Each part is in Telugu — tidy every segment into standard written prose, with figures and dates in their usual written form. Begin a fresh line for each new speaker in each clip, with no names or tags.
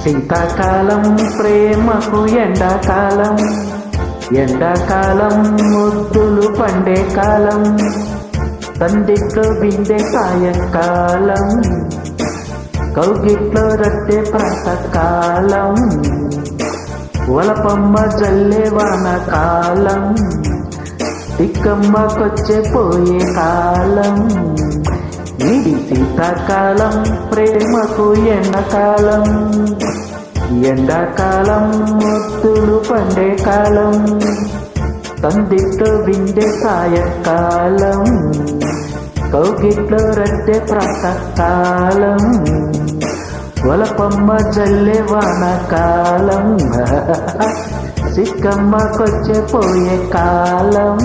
శీతాకాలం ప్రేమకు ఎండాకాలం, ఎండాకాలం ముద్దులు పండే కాలం, సందిట్లో బిందె సాయంకాలం, కౌగిట్లో రట్టే ప్రాతకాలం, వలపమ్మ జల్లే వానకాలం, తిక్కమ్మకొచ్చే పోయే కాలం. ఇది శీతాకాలం ప్రేమకు ఎండాకాలం, ఎండాకాలం ముద్దులు పండే కాలం, సందిట్లో బిందె సాయంకాలం, కౌగిట్లో రద్దె ప్రాతకాలం, వలపమ్మ జల్లే వానకాలం, సిక్కమ్మకొచ్చే పోయే కాలం.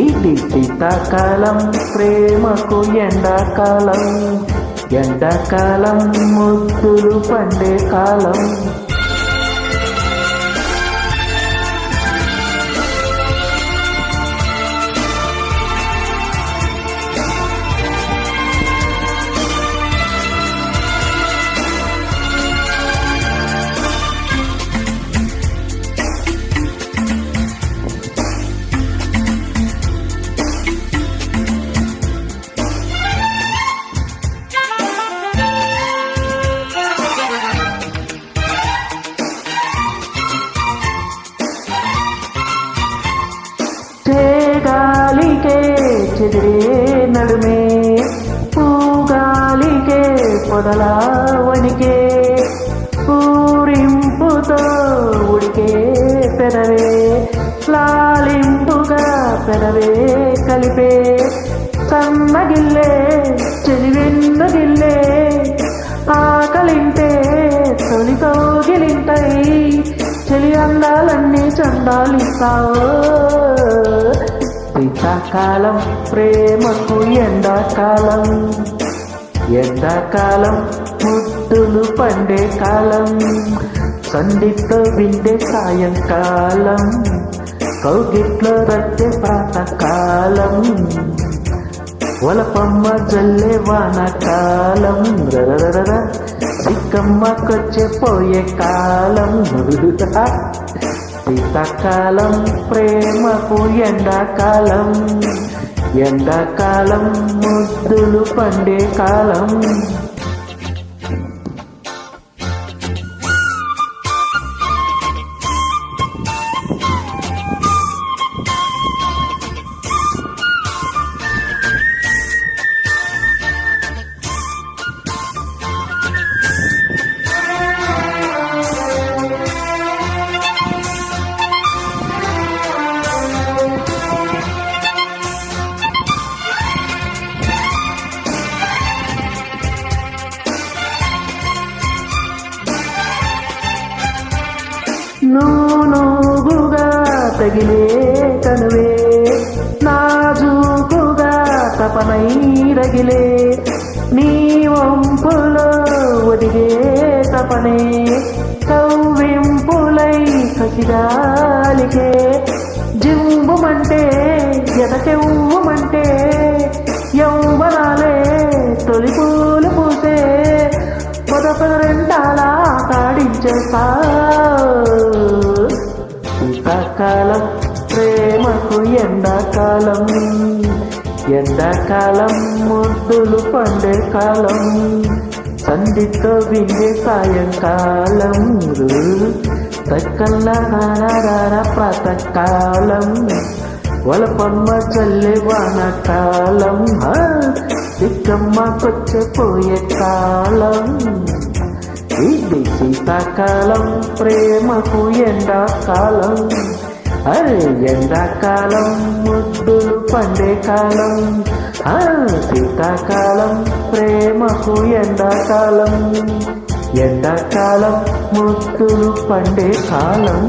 ఇది శీతాకాలం ప్రేమకు ఎండాకాలం, ఎండాకాలం ముద్దులు పండే కాలం. గాలికే చెదిరే నడుమే, పూగాలికే పొదలా వణికే, పూరింపుతో ఉడికే పెదవే, లాలింపుగా పెదవే కలిపే, సన్నగిల్లే చెలివెన్నగిల్లే, ఆకలింటే తొలి కౌగిలింటై, చెలి అందాలన్నీ చందాలిస్తావు. శీతాకాలం ప్రేమకు ఎండాకాలం, ఎండాకాలం ముద్దులు పండే కాలం, సందిట్లో బిందె సాయంకాలం, కౌగిట్లో రద్దె ప్రాతకాలం, వలపమ్మ జల్లే వానకాలం, రరరర సిక్కమ్మకొచ్చే పోయే కాలం. శీతాకాలం ప్రేమకు ఎండాకాలం, ఎండాకాలం ముద్దులు పండే కాలం. నూనూగుగా తగిలే కనువే, నాజూకుగా తపనై రగిలే, నీ వంపులో ఒదిగే తపనే, కవ్వింపులై కసిగాలికే, జింబుమంటే ఎదకెవ్వమంటే, యౌవనాలే తొలి పూలు పూసే, పొదపదరెంటాలా కాడించేస్తా. శీతాకాలం ప్రేమకు ఎండాకాలం, ఎండాకాలం ముద్దులు పండే కాలం, సందితో బిందె సాయంకాలం, తక్కల్లా నారార ప్రాతకాలం, వలపమ్మ చల్లే వానకాలం, సిక్కమ్మకొచ్చే పోయే కాలం. ఇది శీతాకాలం ప్రేమకు ఎండాకాలం, అరే ఎండాకాలం ముద్దులు పండే కాలం, శీతాకాలం ప్రేమకు ఎండాకాలం, ఎండాకాలం ముద్దులు పండే కాలం.